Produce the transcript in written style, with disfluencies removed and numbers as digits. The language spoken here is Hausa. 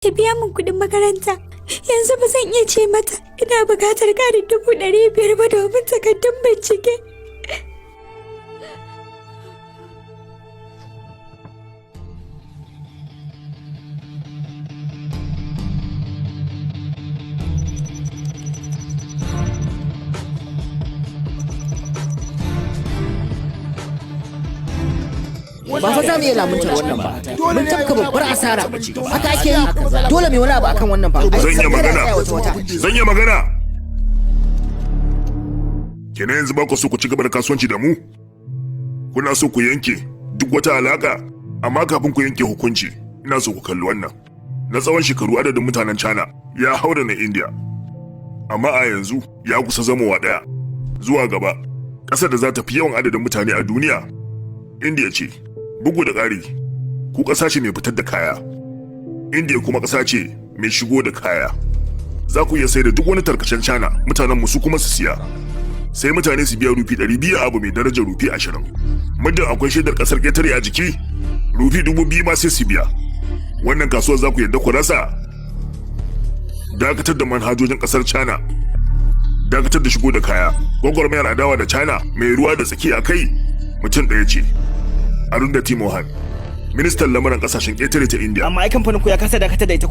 ta biya min kuɗin makaranta. Yanzu ba zan iya ce mata ina buƙatar ƙarin 500 ba domin takardun bincike. Ba fa za mu iya lamuntar wannan ba. Mun tafka babbar asara. Haka ake yi. Dole mai wani abu akan wannan ba. Zan yi magana. Kenan yanzu ba ku so ku ci gaba da kasuwanci da mu? Kuna so ku yanke duk wata alaka? Amma kafin ku yanke hukunci, ina so ku kalli wannan. Na tsawon shekaru adadin mutanen China ya haura na India. Amma a yanzu ya kusa zamowa ɗaya. Zuwa gaba, ƙasar da za ta fi yawan adadin mutane a duniya, India ce. Bugu da ƙari, ku ƙasa ce mai fitar da kaya. India kuma ƙasa ce mai shigo da kaya. Za ku iya sai da duk wani tarkacen China, mutanen mu su kuma su siya. Sai mutane su biya rufi 200 abu mai darajar rufi 20. Muddin akwai shaidar ƙasar ƙetare a jiki, rufi 2000 ma sai su biya. Wannan kasuwar za ku yadda ku rasa? Dakatar da manhajojin ƙasar China. Dakatar da shigo da kaya. Gwagwarmayar adawa da China mai ruwa da tsaki a kai mutum ɗaya ce. Arundhati Mohan, ministan lamarin kasashen ƙetare ta India. Amma ai kamfanin ku ya kasa dakatar da ita.